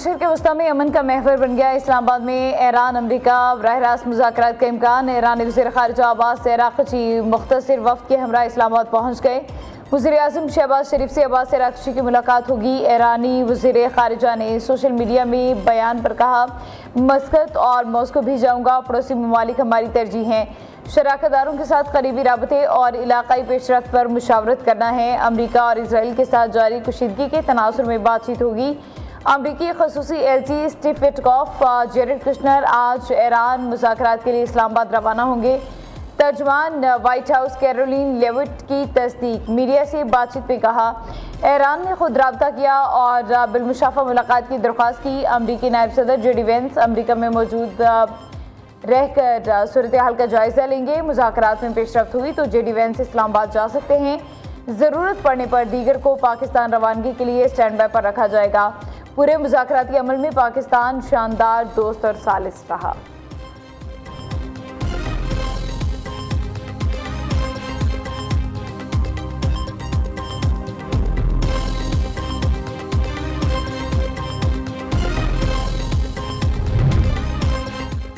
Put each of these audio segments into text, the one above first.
शहर के वस्ता में अमन का महवर बन गया। इस्लामाबाद में ईरान अमरीका बराह रास्त मुज़ाकरात का इम्कान। ईरानी वज़ीर ख़ारिजा अब्बास अराग़ची मुख्तसर वफ़द के हमरा इस्लामाबाद पहुँच गए। वज़ीर आज़म शहबाज शरीफ से अब्बास अराग़ची की मुलाकात होगी। ईरानी वज़ीर ख़ारिजा ने सोशल मीडिया में बयान पर कहा, मस्कत और मॉस्को भी जाऊँगा, पड़ोसी ममालिक हमारी तरजीह हैं। शराकतदारों के साथ करीबी राबते और इलाकाई पेशरफ्त पर मुशावरत करना है। अमरीका और इसराइल के साथ जारी कुशीदगी के तनासुर में बातचीत होगी। अमरीकी खसूसी एलची स्टीव विटकॉफ जेरेड कुशनर आज ईरान मुज़ाकरात के लिए इस्लामाबाद रवाना होंगे। तर्जमान व्हाइट हाउस कैरोलिन लेविट की तस्दीक। मीडिया से बातचीत में कहा, ईरान ने खुद रब्ता किया और बिलमुशाफा मुलाकात की दरख्वास्त की। अमरीकी नायब सदर जेडी वेंस अमरीका में मौजूद रहकर सूरत हाल का जायजा लेंगे। मुज़ाकरात में पेशरफ्त हुई तो जेडी वेंस इस्लामाबाद जा सकते हैं। ज़रूरत पड़ने पर दीगर को पाकिस्तान रवानगी के लिए स्टैंड बाय पर रखा जाएगा। पूरे मुज़ाकराती अमल में पाकिस्तान शानदार दोस्त और सालिस रहा।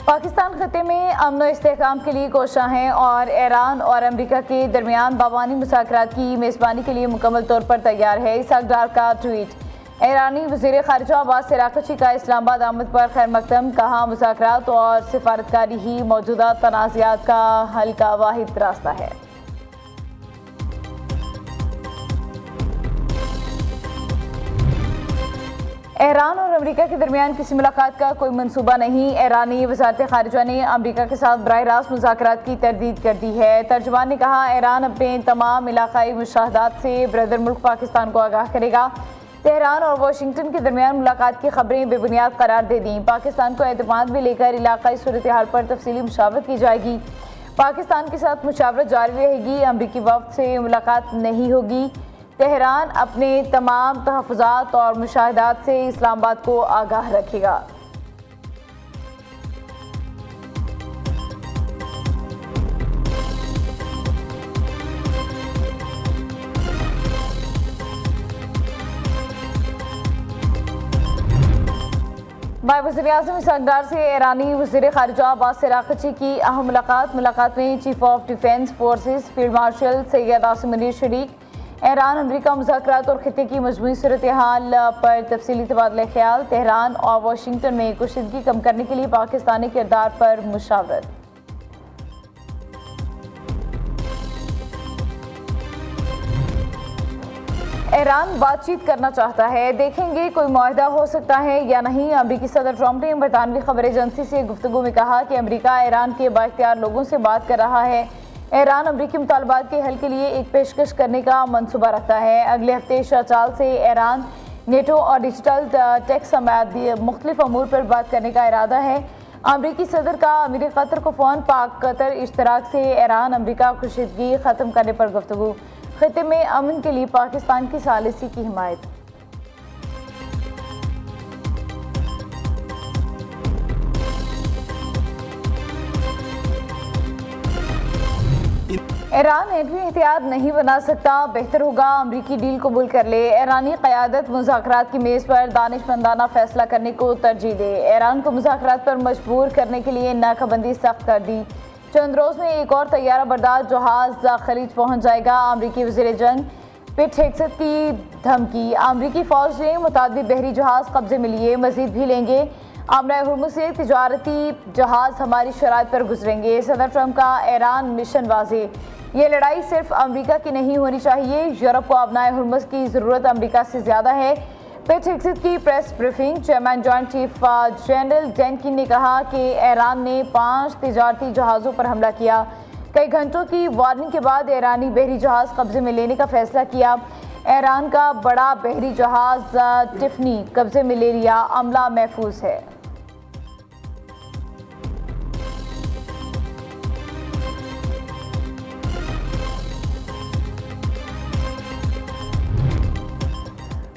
पाकिस्तान खत्े में अमन व इस्तेहकाम के लिए कोशा हैं और ईरान और अमरीका के दरमियान बाबानी मुज़ाकरात की मेज़बानी के लिए मुकम्मल तौर पर तैयार है। इसहाक डार का ट्वीट। ईरानी वज़ीर ख़ारिजा अब्बास अराग़ची का इस्लामाबाद आमद पर खैर मकदम। कहा, मुज़ाकरात और सिफारतकारी ही मौजूदा तनाज़ात का हल का वाहिद रास्ता है। ईरान और अमरीका के दरमियान किसी मुलाकात का कोई मंसूबा नहीं। ईरानी वज़ारत ख़ारिजा ने अमरीका के साथ बराह रास्त मुज़ाकरात की तरदीद कर दी है। तर्जुमान ने कहा, ईरान अपने तमाम इलाकाई मुशाहदात से ब्रदर मुल्क पाकिस्तान को आगाह करेगा। तेहरान और वाशिंगटन के दरमियान मुलाकात की खबरें बेबुनियाद करार दे दी। पाकिस्तान को एतमाद में लेकर इलाकाई सूरत हाल पर तफसीली मुशावरत की जाएगी। पाकिस्तान के साथ मुशावरत जारी रहेगी। अमरीकी वफ़द से मुलाकात नहीं होगी। तेहरान अपने तमाम तहफ़्फ़ुज़ात और मुशाहिदात से इस्लामाबाद को आगाह रखेगा। वज़ीर आज़म इसहाक डार से ईरानी वज़ीर ख़ारिजा अब्बास अराग़ची की अहम मुलाकात में chief of defence forces field marshal Syed Asim Munir शरीक। ईरान अमरीका मुज़ाकरात और खित्ते की मजमूई सूरत हाल पर तफसीली तबादला ख्याल। तेहरान और वाशिंगटन में कुशीदगी कम करने के लिए पाकिस्तानी किरदार पर मुशावरत। ईरान बातचीत करना चाहता है, देखेंगे कोई मुआहदा हो सकता है या नहीं। अमरीकी सदर ट्रंप ने बरतानवी खबर एजेंसी से गुफ्तगू में कहा कि अमरीका ईरान के बाइख्तियार लोगों से बात कर रहा है। ईरान अमरीकी मुतालबात के हल के लिए एक पेशकश करने का मनसूबा रखता है। अगले हफ्ते शाचाल से ईरान नेटो और डिजिटल टेक समेत मुख्तलिफ अमूर पर बात करने का इरादा है। अमरीकी सदर का अमीर कतर को फ़ोन। पाक कतर इश्तराक से ईरान अमरीका कुशीदगी ख़त्म करने पर गुफ्तगू। खित्ते में अमन के लिए पाकिस्तान की सालिसी की हिमायत। ईरान एटमी एहतियात नहीं बना सकता, बेहतर होगा अमरीकी डील कबूल कर ले। ईरानी क़यादत मुज़ाकरात की मेज़ पर दानिशमंदाना फैसला करने को तरजीह दे। ईरान को मुज़ाकरात पर मजबूर करने के लिए नाकाबंदी सख्त कर दी। चंद रोज़ में एक और तैयारा बरदार जहाज़ खलीज पहुँच जाएगा। अमरीकी वज़ीर जंग पिट हेक्सत की धमकी। अमरीकी फ़ौज ने मुतादिद बहरी जहाज़ कब्जे में लिए, मज़ीद भी लेंगे। आमना हुर्मुज़ से तिजारती जहाज़ हमारी शराइत पर गुजरेंगे। सदर ट्रंप का ईरान मिशन वाज़े। ये लड़ाई सिर्फ अमरीका की नहीं होनी चाहिए। यूरोप को आमना हुर्मुज़ की ज़रूरत अमरीका से ज़्यादा है। पिट हेक्सत की press briefing. Chairman joint chief general जेनकिन ने कहा कि ईरान ने 5 तिजारती जहाज़ों पर हमला किया। कई घंटों की वार्निंग के बाद ईरानी बहरी जहाज़ कब्जे में लेने का फैसला किया। ईरान का बड़ा बहरी जहाज़ टिफनी कब्जे में ले लिया। अमला महफूज है।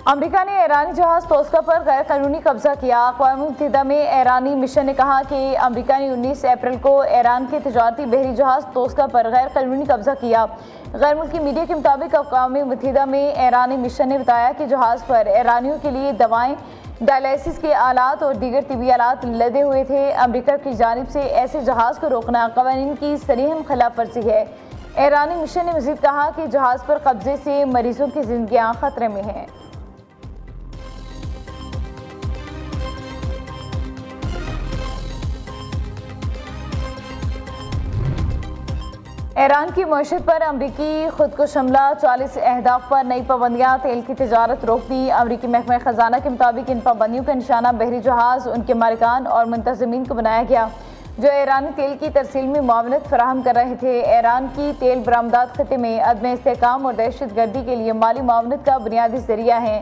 अमरीका ने ईरानी जहाज़ तोस्का पर गैर कानूनी कब्जा किया। अक़वाम मुत्तहिदा में ईरानी मिशन ने कहा कि अमरीका ने 19 अप्रैल को ईरान के तिजारती बहरी जहाज़ तोस्का पर गैर कानूनी कब्जा किया। गैर मुल्की मीडिया के मुताबिक अक़वाम मुत्तहिदा में ईरानी मिशन ने बताया कि जहाज़ पर ईरानियों के लिए दवाएं डायलिसिस के आलात और दीगर तिबी आलात लदे हुए थे। अमेरिका की जानिब से ऐसे जहाज़ को रोकना क़वानीन की सरीहन खिलाफ वर्जी है। ईरानी मिशन ने मज़ीद कहा कि जहाज़ पर कब्जे से मरीजों की जिंदगियां खतरे में हैं। ईरान की मईशत पर अमरीकी खुदकुश हमला, 40 अहदाफ पर नई पाबंदियाँ, तेल की तिजारत रोक दी। अमरीकी महकमा खजाना के मुताबिक इन पाबंदियों का निशाना बहरी जहाज़, उनके मालिकान और मुंतज़मीन को बनाया गया जो ईरानी तेल की तरसील में मुआवनत फराहम कर रहे थे। ईरान की तेल बरामदात खत्े में अदम इस्तेहकाम और दहशत गर्दी के लिए माली मुआवनत का बुनियादी जरिया है।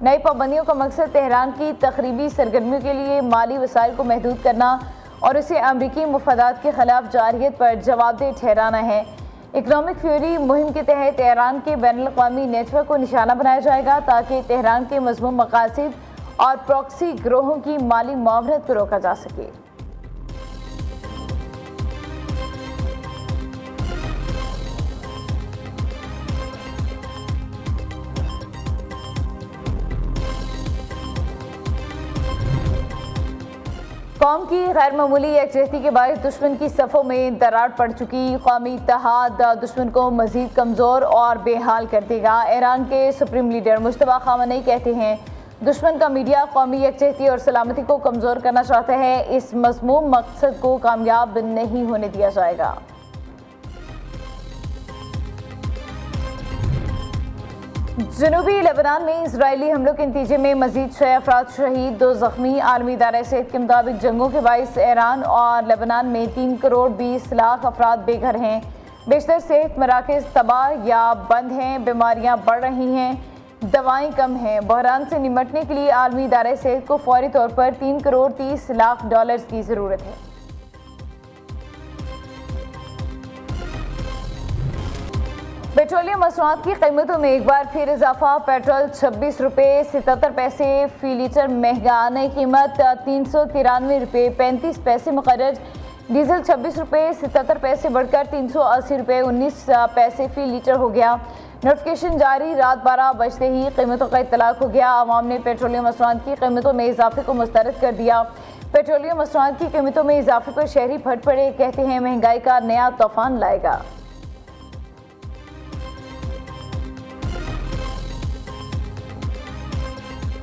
नई पाबंदियों का मकसद तेहरान की तकरीबी सरगर्मियों के लिए माली वसाइल को महदूद करना और इसे अमरीकी मुफादात के खिलाफ जारियत पर जवाबदेह ठहराना है। इकनॉमिक फ्यूरी मुहिम के तहत ईरान के बैनुल-अक़वामी नेटवर्क को निशाना बनाया जाएगा ताकि तेहरान के मज़मूम मकासद और प्रॉक्सी गिरोहों की माली मुआवनत को रोका जा सके। कौम की गैर मामूली यकजहती के बायस दुश्मन की सफ़ों में दरार पड़ चुकी। कौमी इत्तेहाद दुश्मन को मज़ीद कमज़ोर और बेहाल कर देगा। ईरान के सुप्रीम लीडर मुश्तबा ख़ामेनी कहते हैं दुश्मन का मीडिया कौमी यकजहती और सलामती को कमज़ोर करना चाहता है। इस मज़मूम मकसद को कामयाब नहीं होने दिया जाएगा। जनूबी लेबनान में इजरायली हमलों के नतीजे में मजीद 6 अफराद शहीद, 2 जख्मी। आलमी इदारे सेहत के मुताबिक जंगों के बायस ईरान और लेबनान में 3 करोड़ 20 लाख अफराद बेघर हैं। बेशतर सेहत मराकज़ तबाह या बंद हैं, बीमारियां बढ़ रही हैं, दवाएं कम हैं। बहरान से निमटने के लिए आलमी इदारे सेहत को फौरी तौर पर 3 करोड़ 30 लाख डॉलर्स की ज़रूरत है। पेट्रोलियम मसनूआत की कीमतों में एक बार फिर इजाफा। पेट्रोल 26 रुपये 77 पैसे फी लीटर महंगा, नई कीमत 393 रुपये 35 पैसे मुकर्रर। डीजल 26 रुपये 77 पैसे बढ़कर 380 रुपये 19 पैसे फी लीटर हो गया। नोटिफिकेशन जारी, रात 12 बजते ही कीमतों का इतलाक हो गया। आवाम ने पेट्रोलियम मसनूआत की कीमतों में इजाफे को मुस्तरद कर दिया। पेट्रोलियम मसनूआत की कीमतों में इजाफे पर शहरी फट पड़े, कहते हैं महंगाई का नया तूफान लाएगा।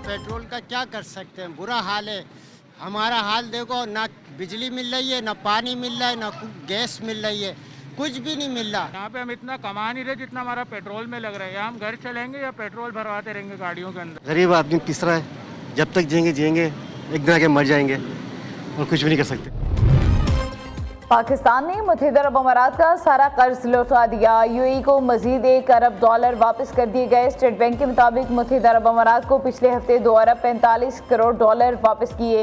पेट्रोल का क्या कर सकते हैं, बुरा हाल है। हमारा हाल देखो, ना बिजली मिल रही है, ना पानी मिल रहा है, ना गैस मिल रही है, कुछ भी नहीं मिल रहा। यहाँ पे हम इतना कमा नहीं रहे जितना हमारा पेट्रोल में लग रहा है। या हम घर चलेंगे या पेट्रोल भरवाते रहेंगे गाड़ियों के अंदर। गरीब आदमी तीसरा है, जब तक जिएंगे एक दिन आके मर जाएंगे और कुछ भी नहीं कर सकते। पाकिस्तान ने मुत्तहिदा अरब अमारात का सारा कर्ज लौटा दिया। यूएई को मजीद $1 अरब वापस कर दिए गए। स्टेट बैंक के मुताबिक मुत्तहिदा अरब अमारात को पिछले हफ्ते $2 अरब 45 करोड़ वापस किए।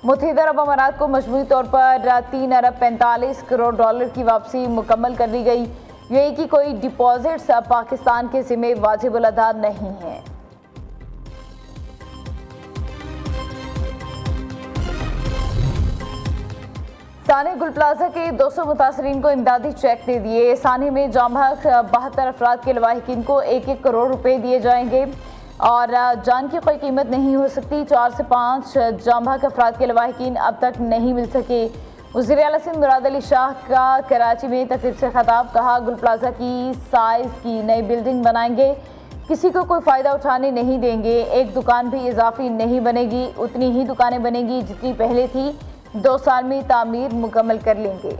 मुत्तहिदा अरब अमारात को मजमूई तौर पर $3 अरब 45 करोड़ की वापसी मुकम्मल कर दी गई। यूएई की कोई डिपॉजिट्स पाकिस्तान के ज़िम्मे वाजिब उल अदा नहीं है। साने गुल प्लाजा के 200 मुतासरीन को इमदादी चेक दे दिए। साने में जामहक 72 अफराद के लवाहिकीन को 1-1 करोड़ रुपए दिए जाएंगे और जान की कोई कीमत नहीं हो सकती। 4 से 5 जामहक अफराद के लवाहिकीन अब तक नहीं मिल सके। वज़ीर आला सिंध मुराद अली शाह का कराची में तकरीब से खिताब, कहा गुल प्लाजा की साइज की नई बिल्डिंग बनाएंगे, किसी को कोई फ़ायदा उठाने नहीं देंगे। एक दुकान भी इजाफी नहीं बनेगी, उतनी ही दुकानें बनेगी जितनी पहले थी। 2 साल में तामीर मुकम्मल कर लेंगे।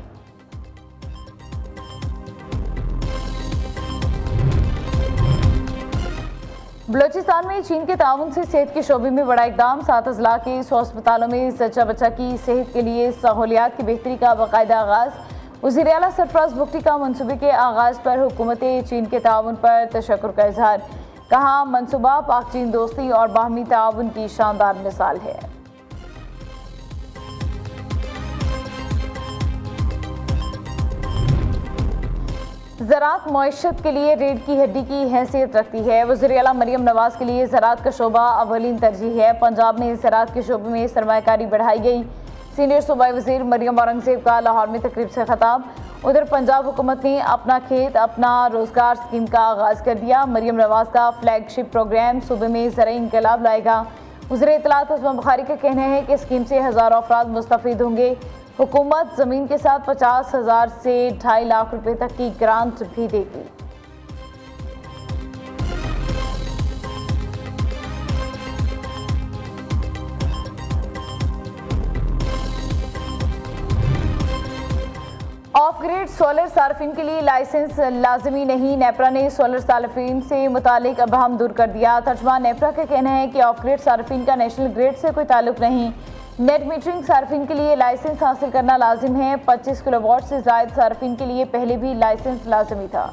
बलूचिस्तान में चीन के ताउन से सेहत के शोबे में बड़ा इकदाम। 7 अजला के 100 अस्पतालों में जच्चा बच्चा की सेहत के लिए सहूलियात की बेहतरी का बाकायदा आगाज़। वज़ीर आला सरफराज बुगटी का मनसूबे के आगाज़ पर हुकूमत चीन के ताउन पर तशक्कुर का इजहार, कहा मनसूबा पाक चीन दोस्ती और बाहमी ताउन की शानदार मिसाल है। ज़राअत मईशत के लिए रीढ़ की हड्डी की हैसियत रखती है। वज़ीर आला मरियम नवाज के लिए ज़राअत का शोबा अवलीन तरजीह है। पंजाब में ज़राअत के शोबे में सरमायाकारी बढ़ाई गई। सीनियर सूबाई वज़ीर मरियम औरंगज़ेब का लाहौर में तकरीब से खिताब। उधर पंजाब हुकूमत ने अपना खेत अपना रोज़गार स्कीम का आगाज़ कर दिया। मरियम नवाज का फ्लैगशिप प्रोग्राम सूबे में ज़राई इनकलाब लाएगा। वज़ीर इत्तलात उस्मान बुखारी का कहना है कि स्कीम से हज़ारों अफराद मुस्तफ़ीद होंगे। हुकूमत ज़मीन के साथ 50,000 से 2.5 लाख रुपए तक की ग्रांट भी देगी। ऑफ ग्रिड सोलर सार्फिन के लिए लाइसेंस लाजमी नहीं, नेपरा ने सोलर सार्फिन से मुतालिक अबहम दूर कर दिया। तर्जुमान नेपरा का कहना है कि ऑफ ग्रिड सार्फिन का नेशनल ग्रिड से कोई ताल्लुक नहीं। नेट मीटरिंग सार्फिन के लिए लाइसेंस हासिल करना लाजिम है। 25 किलोवाट से ज़ायद सार्फिन के लिए पहले भी लाइसेंस लाजमी था।